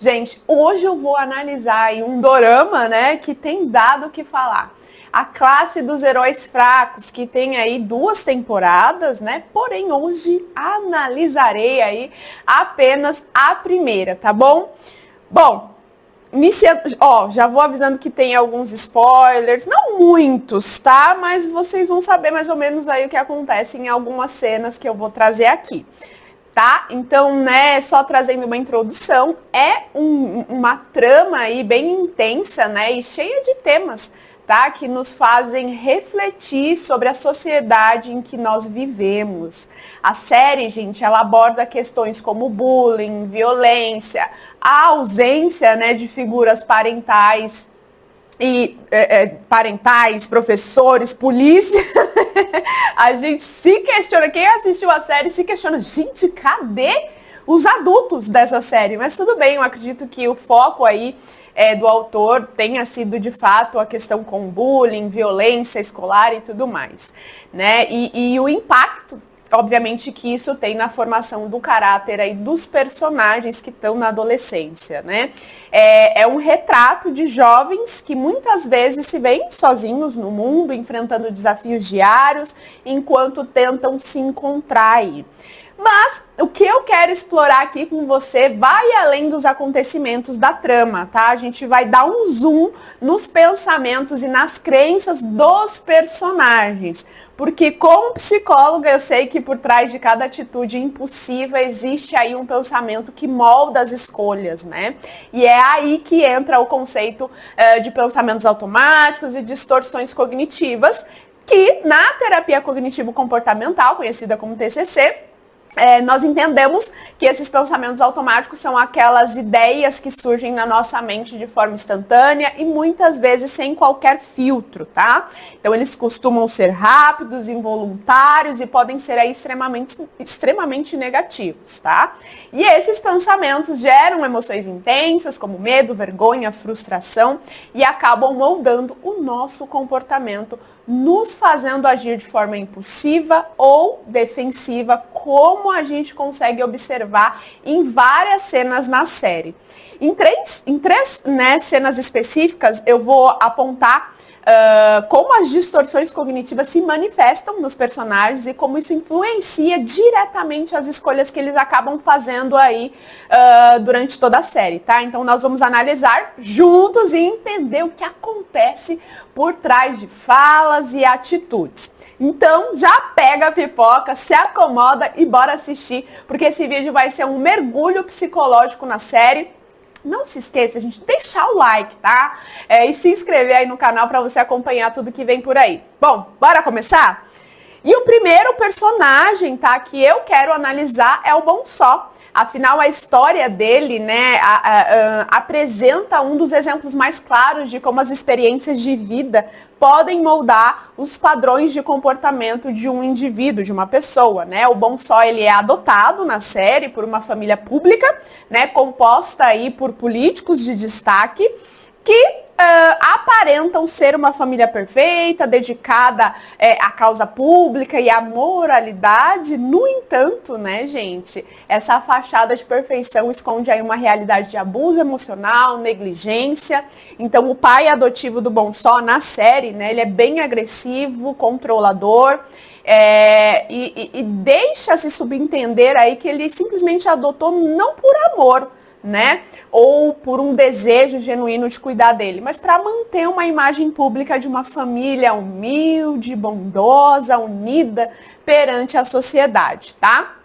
Gente, hoje eu vou analisar aí um dorama, né, que tem dado o que falar. A Classe dos Heróis Fracos, que tem aí 2 temporadas, né? Porém, hoje analisarei aí apenas a primeira, tá bom? Bom, já vou avisando que tem alguns spoilers, não muitos, tá? Mas vocês vão saber mais ou menos aí o que acontece em algumas cenas que eu vou trazer aqui. Tá? Então, né, só trazendo uma introdução, uma trama aí bem intensa, né, e cheia de temas, tá? Que nos fazem refletir sobre a sociedade em que nós vivemos. A série, gente, ela aborda questões como bullying, violência, a ausência, né, de figuras parentais professores, polícia. A gente se questiona, quem assistiu a série se questiona, gente, cadê os adultos dessa série? Mas tudo bem, eu acredito que o foco aí do autor tenha sido de fato a questão com bullying, violência escolar e tudo mais, né? E o impacto, obviamente, que isso tem na formação do caráter aí dos personagens que estão na adolescência, né? É um retrato de jovens que muitas vezes se veem sozinhos no mundo, enfrentando desafios diários, enquanto tentam se encontrar aí. Mas o que eu quero explorar aqui com você vai além dos acontecimentos da trama, tá? A gente vai dar um zoom nos pensamentos e nas crenças dos personagens. Porque como psicóloga eu sei que por trás de cada atitude impulsiva existe aí um pensamento que molda as escolhas, né? E é aí que entra o conceito de pensamentos automáticos e distorções cognitivas, que na terapia cognitivo-comportamental, conhecida como TCC, nós entendemos que esses pensamentos automáticos são aquelas ideias que surgem na nossa mente de forma instantânea e muitas vezes sem qualquer filtro, tá? Então eles costumam ser rápidos, involuntários e podem ser aí extremamente negativos, tá? E esses pensamentos geram emoções intensas como medo, vergonha, frustração e acabam moldando o nosso comportamento, nos fazendo agir de forma impulsiva ou defensiva, como a gente consegue observar em várias cenas na série. Em três né, cenas específicas, eu vou apontar como as distorções cognitivas se manifestam nos personagens e como isso influencia diretamente as escolhas que eles acabam fazendo aí durante toda a série, tá? Então nós vamos analisar juntos e entender o que acontece por trás de falas e atitudes. Então já pega a pipoca, se acomoda e bora assistir, porque esse vídeo vai ser um mergulho psicológico na série. Não se esqueça, gente, deixar o like, tá? E se inscrever aí no canal para você acompanhar tudo que vem por aí. Bom, bora começar? E o primeiro personagem, tá, que eu quero analisar é o Bonsó. Afinal, a história dele, né, apresenta um dos exemplos mais claros de como as experiências de vida podem moldar os padrões de comportamento de um indivíduo, de uma pessoa, né? O Bonsó, ele é adotado na série por uma família pública, né, composta aí por políticos de destaque, que aparentam ser uma família perfeita, dedicada à causa pública e à moralidade. No entanto, né, gente, essa fachada de perfeição esconde aí uma realidade de abuso emocional, negligência. Então, o pai adotivo do Bonsó na série, né, ele é bem agressivo, controlador, e deixa-se subentender aí que ele simplesmente adotou não por amor, né? Ou por um desejo genuíno de cuidar dele, mas para manter uma imagem pública de uma família humilde, bondosa, unida perante a sociedade, tá?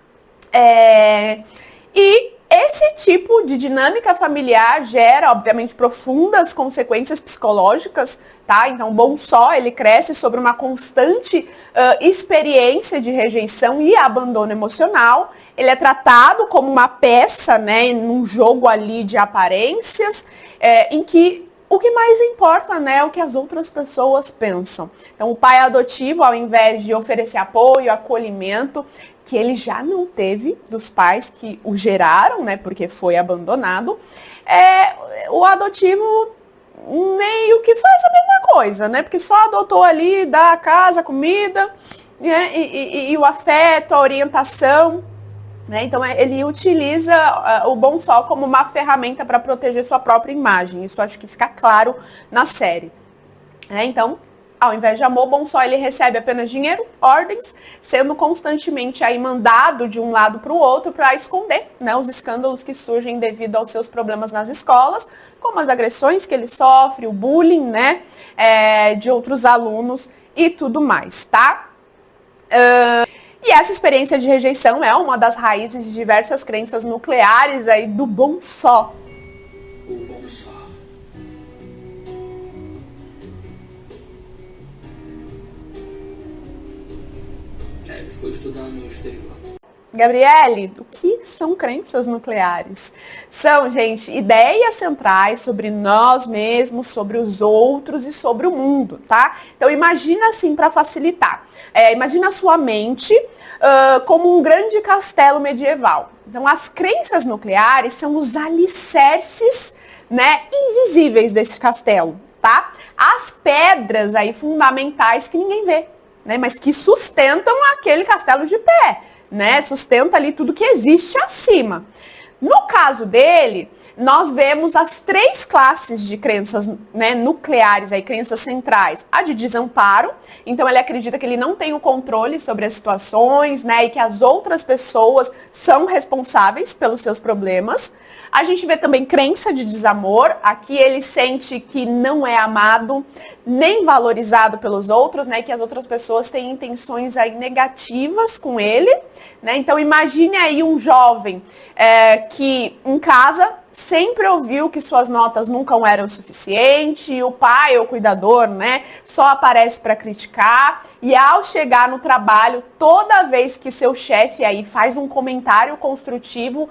E esse tipo de dinâmica familiar gera, obviamente, profundas consequências psicológicas, tá? Então, o Bonsó, ele cresce sobre uma constante experiência de rejeição e abandono emocional. Ele é tratado como uma peça, né, num jogo ali de aparências, em que o que mais importa, né, é o que as outras pessoas pensam. Então, o pai adotivo, ao invés de oferecer apoio, acolhimento, que ele já não teve dos pais que o geraram, né, porque foi abandonado, o adotivo meio que faz a mesma coisa, né, porque só adotou ali, dá a casa, a comida, né, e o afeto, a orientação. né? Então ele utiliza o Bonsó como uma ferramenta para proteger sua própria imagem. Isso acho que fica claro na série. Então, ao invés de amor, Bonsó ele recebe apenas dinheiro, ordens, sendo constantemente aí mandado de um lado para o outro para esconder, né, os escândalos que surgem devido aos seus problemas nas escolas, como as agressões que ele sofre, o bullying, né, de outros alunos e tudo mais, tá? E essa experiência de rejeição é uma das raízes de diversas crenças nucleares aí do Bonsó. O Bonsó. Ele foi estudar no exterior. Gabriele, o que são crenças nucleares? São, gente, ideias centrais sobre nós mesmos, sobre os outros e sobre o mundo, tá? Então imagina assim, para facilitar. Imagina a sua mente como um grande castelo medieval. Então as crenças nucleares são os alicerces, né, invisíveis desse castelo, tá? As pedras aí fundamentais que ninguém vê, né, mas que sustentam aquele castelo de pé. Né, sustenta ali tudo que existe acima. No caso dele, nós vemos as 3 classes de crenças, né, nucleares, aí, crenças centrais. A de desamparo, então ele acredita que ele não tem o controle sobre as situações, né, e que as outras pessoas são responsáveis pelos seus problemas. A gente vê também crença de desamor, aqui ele sente que não é amado, nem valorizado pelos outros, né, que as outras pessoas têm intenções aí negativas com ele, né, então imagine aí um jovem que em casa sempre ouviu que suas notas nunca eram suficientes, o pai ou o cuidador, né, só aparece para criticar, e ao chegar no trabalho, toda vez que seu chefe aí faz um comentário construtivo,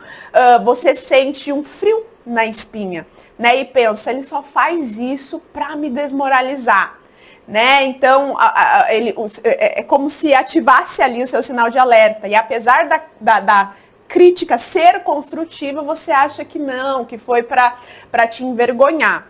você sente um frio na espinha, né, e pensa, ele só faz isso para me desmoralizar. Né? Então, é como se ativasse ali o seu sinal de alerta, e apesar da crítica ser construtiva, você acha que não, que foi para te envergonhar.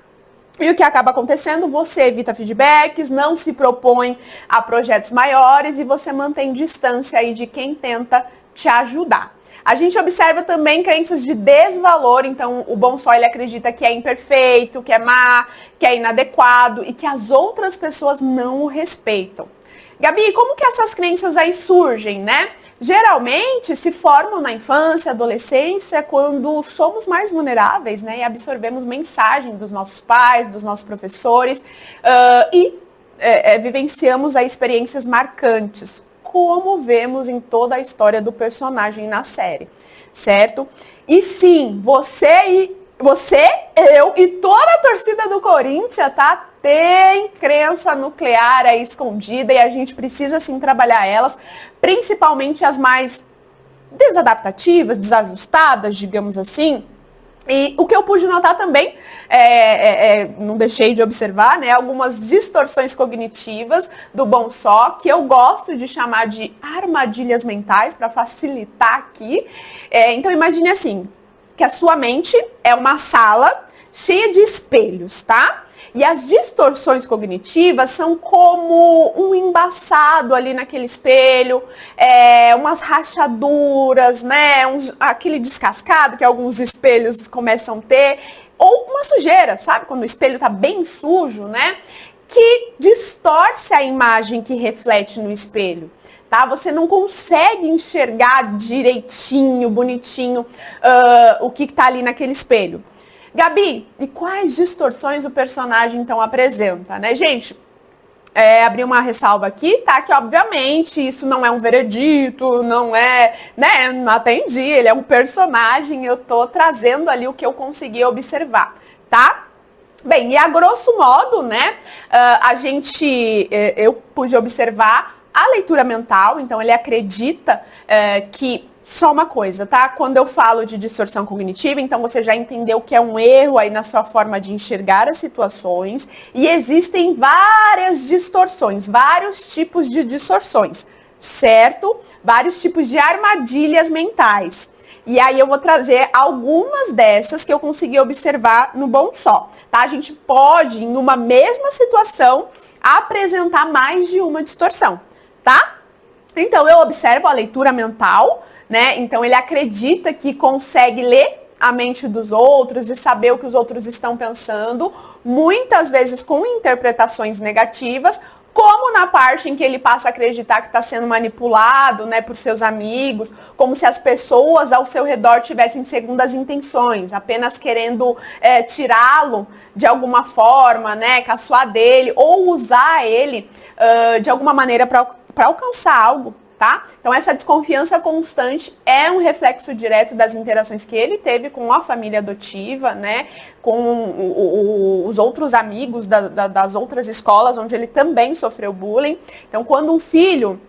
E o que acaba acontecendo? Você evita feedbacks, não se propõe a projetos maiores e você mantém distância aí de quem tenta te ajudar. A gente observa também crenças de desvalor, então o Bonsó ele acredita que é imperfeito, que é má, que é inadequado e que as outras pessoas não o respeitam. Gabi, como que essas crenças aí surgem, né? Geralmente se formam na infância, adolescência, quando somos mais vulneráveis, né? E absorvemos mensagem dos nossos pais, dos nossos professores vivenciamos aí experiências marcantes, como vemos em toda a história do personagem na série, certo? E sim, você, eu e toda a torcida do Corinthians, tá? Tem crença nuclear aí escondida e a gente precisa sim trabalhar elas, principalmente as mais desadaptativas, desajustadas, digamos assim. E o que eu pude notar também, não deixei de observar, né, algumas distorções cognitivas do Bonsó, que eu gosto de chamar de armadilhas mentais, para facilitar aqui. Então imagine assim, que a sua mente é uma sala cheia de espelhos, tá? E as distorções cognitivas são como um embaçado ali naquele espelho, umas rachaduras, né? Aquele descascado que alguns espelhos começam a ter, ou uma sujeira, sabe? Quando o espelho tá bem sujo, né? Que distorce a imagem que reflete no espelho. Tá? Você não consegue enxergar direitinho, bonitinho, o que tá ali naquele espelho. Gabi, e quais distorções o personagem então apresenta, né? Gente, abri uma ressalva aqui, tá? Que obviamente isso não é um veredito, não é, né? Não atendi, ele é um personagem, eu tô trazendo ali o que eu consegui observar, tá? Bem, e a grosso modo, né? Eu pude observar a leitura mental, então ele acredita que só uma coisa, tá? Quando eu falo de distorção cognitiva, então você já entendeu que é um erro aí na sua forma de enxergar as situações e existem várias distorções, vários tipos de distorções, certo? Vários tipos de armadilhas mentais. E aí eu vou trazer algumas dessas que eu consegui observar no Bonsó, tá? A gente pode, em uma mesma situação, apresentar mais de uma distorção, tá? Então eu observo a leitura mental, né? Então ele acredita que consegue ler a mente dos outros e saber o que os outros estão pensando, muitas vezes com interpretações negativas, como na parte em que ele passa a acreditar que está sendo manipulado, né, por seus amigos, como se as pessoas ao seu redor tivessem segundas intenções, apenas querendo tirá-lo de alguma forma, né, caçoar dele, ou usar ele de alguma maneira para alcançar algo. Tá? Então essa desconfiança constante é um reflexo direto das interações que ele teve com a família adotiva, né? Com os outros amigos das outras escolas onde ele também sofreu bullying. Então quando um filho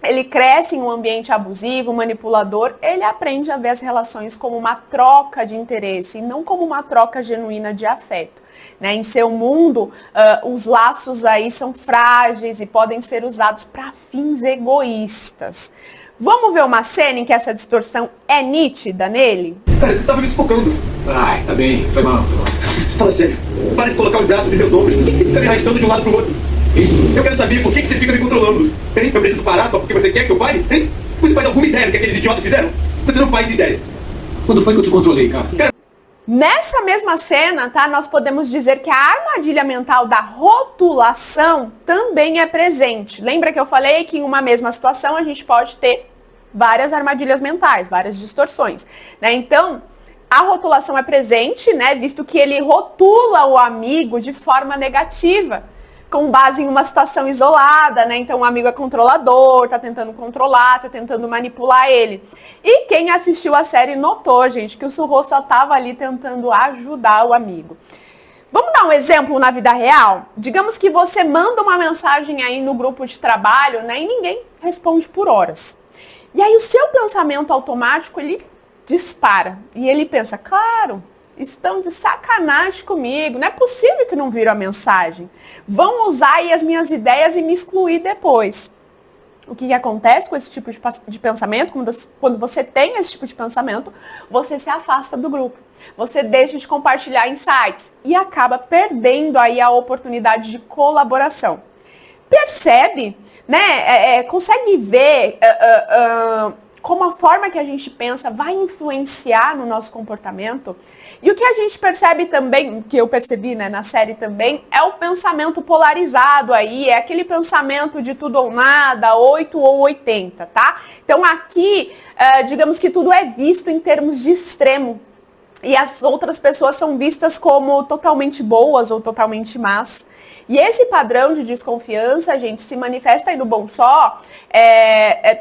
ele cresce em um ambiente abusivo, manipulador, ele aprende a ver as relações como uma troca de interesse e não como uma troca genuína de afeto. Né? Em seu mundo, os laços aí são frágeis e podem ser usados para fins egoístas. Vamos ver uma cena em que essa distorção é nítida nele? Cara, você tava me sufocando. Ai, tá bem, foi mal. Fala sério, para de colocar os braços nos meus ombros. Por que você fica me arrastando de um lado pro outro? Eu quero saber por que você fica me controlando. Hein? Eu preciso parar só porque você quer que eu pare? Hein? Você faz alguma ideia do que aqueles idiotas fizeram? Você não faz ideia. Quando foi que eu te controlei, cara? Nessa mesma cena, tá, nós podemos dizer que a armadilha mental da rotulação também é presente. Lembra que eu falei que em uma mesma situação a gente pode ter várias armadilhas mentais, várias distorções, né? Então, a rotulação é presente, né, visto que ele rotula o amigo de forma negativa, com base em uma situação isolada, né? Então o amigo é controlador, tá tentando controlar, tá tentando manipular ele. E quem assistiu a série notou, gente, que o Surro só tava ali tentando ajudar o amigo. Vamos dar um exemplo na vida real? Digamos que você manda uma mensagem aí no grupo de trabalho, né? E ninguém responde por horas. E aí o seu pensamento automático, ele dispara. E ele pensa, claro, estão de sacanagem comigo, não é possível que não viram a mensagem. Vão usar aí as minhas ideias e me excluir depois. O que acontece com esse tipo de pensamento? Quando você tem esse tipo de pensamento, você se afasta do grupo. Você deixa de compartilhar insights e acaba perdendo aí a oportunidade de colaboração. Percebe, né? Consegue ver como a forma que a gente pensa vai influenciar no nosso comportamento. E o que a gente percebe também, que eu percebi, né, na série também, é o pensamento polarizado aí, é aquele pensamento de tudo ou nada, 8 ou 80, tá? Então aqui, digamos que tudo é visto em termos de extremo. E as outras pessoas são vistas como totalmente boas ou totalmente más. E esse padrão de desconfiança, gente, se manifesta aí no Bom Só,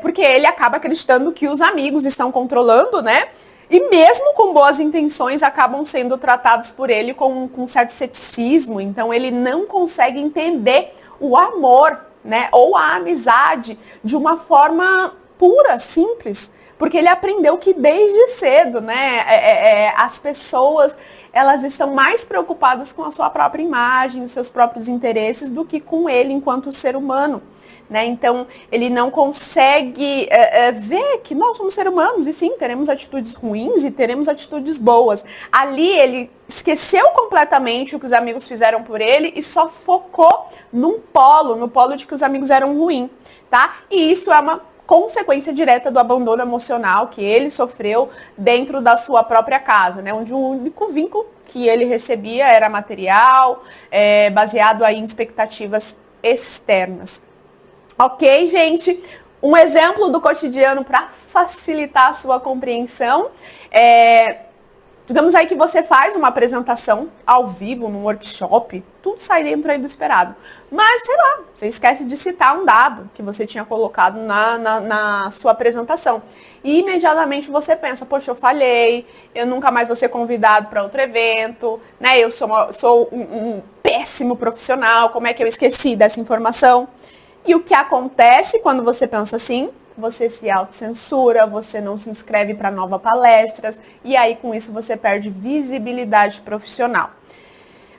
porque ele acaba acreditando que os amigos estão controlando, né? E mesmo com boas intenções, acabam sendo tratados por ele com certo ceticismo. Então ele não consegue entender o amor, né? Ou a amizade de uma forma pura, simples. Porque ele aprendeu que desde cedo, né, as pessoas, elas estão mais preocupadas com a sua própria imagem, os seus próprios interesses, do que com ele enquanto ser humano. Né? Então, ele não consegue ver que nós somos seres humanos, e sim, teremos atitudes ruins e teremos atitudes boas. Ali, ele esqueceu completamente o que os amigos fizeram por ele e só focou no polo de que os amigos eram ruins, tá? E isso é uma consequência direta do abandono emocional que ele sofreu dentro da sua própria casa, né? Onde o único vínculo que ele recebia era material, baseado aí em expectativas externas. Ok, gente? Um exemplo do cotidiano para facilitar a sua compreensão digamos aí que você faz uma apresentação ao vivo, num workshop, tudo sai dentro aí do esperado. Mas, sei lá, você esquece de citar um dado que você tinha colocado na sua apresentação. E imediatamente você pensa, poxa, eu falhei, eu nunca mais vou ser convidado para outro evento, né? Eu sou um péssimo profissional, como é que eu esqueci dessa informação? E o que acontece quando você pensa assim? Você se autocensura, você não se inscreve para novas palestras e aí com isso você perde visibilidade profissional.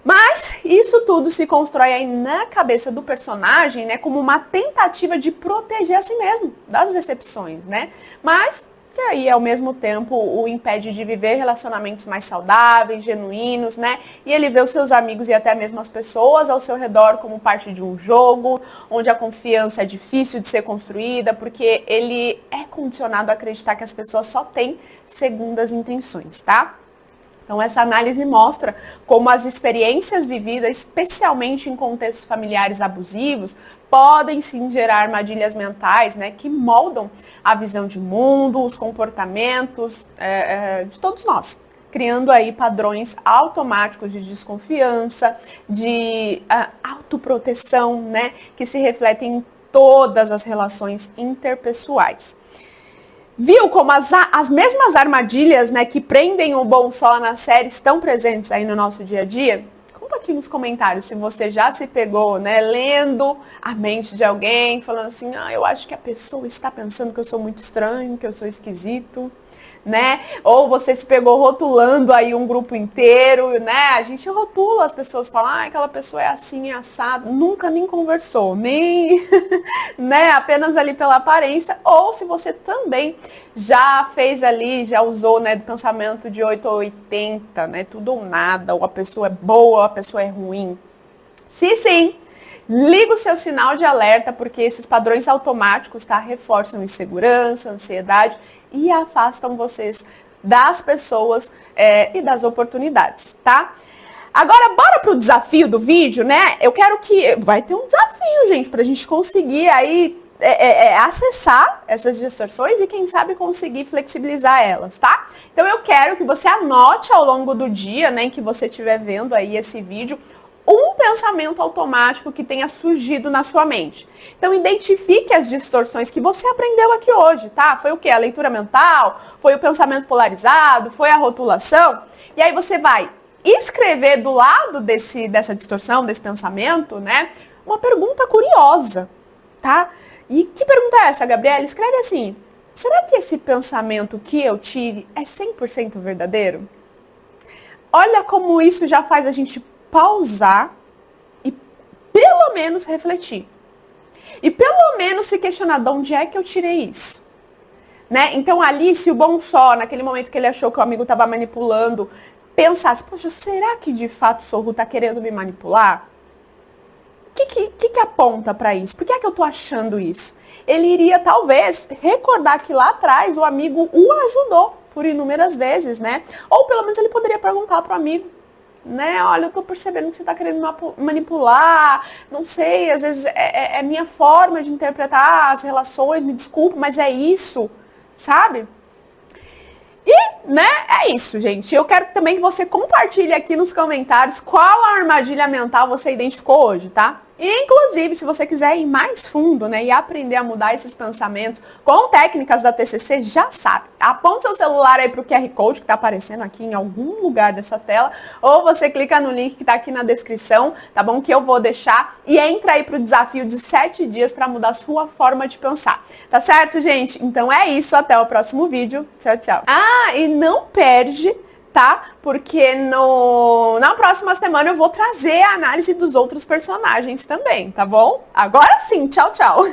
Mas isso tudo se constrói aí na cabeça do personagem, né, como uma tentativa de proteger a si mesmo das decepções, né? Mas que aí ao mesmo tempo o impede de viver relacionamentos mais saudáveis, genuínos, né? E ele vê os seus amigos e até mesmo as pessoas ao seu redor como parte de um jogo, onde a confiança é difícil de ser construída, porque ele é condicionado a acreditar que as pessoas só têm segundas intenções, tá? Então, essa análise mostra como as experiências vividas, especialmente em contextos familiares abusivos, podem sim gerar armadilhas mentais, né, que moldam a visão de mundo, os comportamentos de todos nós, criando aí padrões automáticos de desconfiança, de autoproteção, né, que se refletem em todas as relações interpessoais. Viu como as mesmas armadilhas, né, que prendem o bom só na série estão presentes aí no nosso dia a dia? Conta aqui nos comentários se você já se pegou, né, lendo a mente de alguém, falando assim, eu acho que a pessoa está pensando que eu sou muito estranho, que eu sou esquisito, né? Ou você se pegou rotulando aí um grupo inteiro, né? A gente rotula, as pessoas falam, aquela pessoa é assim, é assado, nunca nem conversou, nem, né? Apenas ali pela aparência. Ou se você também já fez ali, já usou, né, do pensamento de 8 ou 80, né? Tudo ou nada, ou a pessoa é boa, ou a pessoa é ruim. Se sim, liga o seu sinal de alerta, porque esses padrões automáticos, tá, reforçam insegurança, ansiedade e afastam vocês das pessoas e das oportunidades, tá? Agora, bora pro desafio do vídeo, né? Eu quero que... Vai ter um desafio, gente, pra gente conseguir aí acessar essas distorções e, quem sabe, conseguir flexibilizar elas, tá? Então, eu quero que você anote ao longo do dia, né, em que você estiver vendo aí esse vídeo, um pensamento automático que tenha surgido na sua mente. Então, identifique as distorções que você aprendeu aqui hoje, tá? Foi o quê? A leitura mental? Foi o pensamento polarizado? Foi a rotulação? E aí você vai escrever do lado dessa distorção, desse pensamento, né, uma pergunta curiosa, tá? E que pergunta é essa, Gabriela? Escreve assim, será que esse pensamento que eu tive é 100% verdadeiro? Olha como isso já faz a gente pausar e pelo menos refletir. E pelo menos se questionar de onde é que eu tirei isso. Né? Então ali, se o bom só, naquele momento que ele achou que o amigo estava manipulando, pensasse, poxa, será que de fato o Sorro está querendo me manipular? O que aponta para isso? Por que é que eu tô achando isso? Ele iria talvez recordar que lá atrás o amigo o ajudou por inúmeras vezes, né? Ou pelo menos ele poderia perguntar pro amigo, né? Olha, eu tô percebendo que você tá querendo manipular, não sei, às vezes é minha forma de interpretar as relações, me desculpe, mas é isso, sabe? E, né, é isso, gente. Eu quero também que você compartilhe aqui nos comentários qual a armadilha mental você identificou hoje, tá? E, inclusive, se você quiser ir mais fundo, né, e aprender a mudar esses pensamentos com técnicas da TCC, já sabe. Aponta seu celular aí pro QR Code que tá aparecendo aqui em algum lugar dessa tela, ou você clica no link que tá aqui na descrição, tá bom? Que eu vou deixar e entra aí pro desafio de 7 dias para mudar sua forma de pensar. Tá certo, gente? Então é isso, até o próximo vídeo. Tchau, tchau. E não perde, tá? Porque na próxima semana eu vou trazer a análise dos outros personagens também, tá bom? Agora sim, tchau, tchau!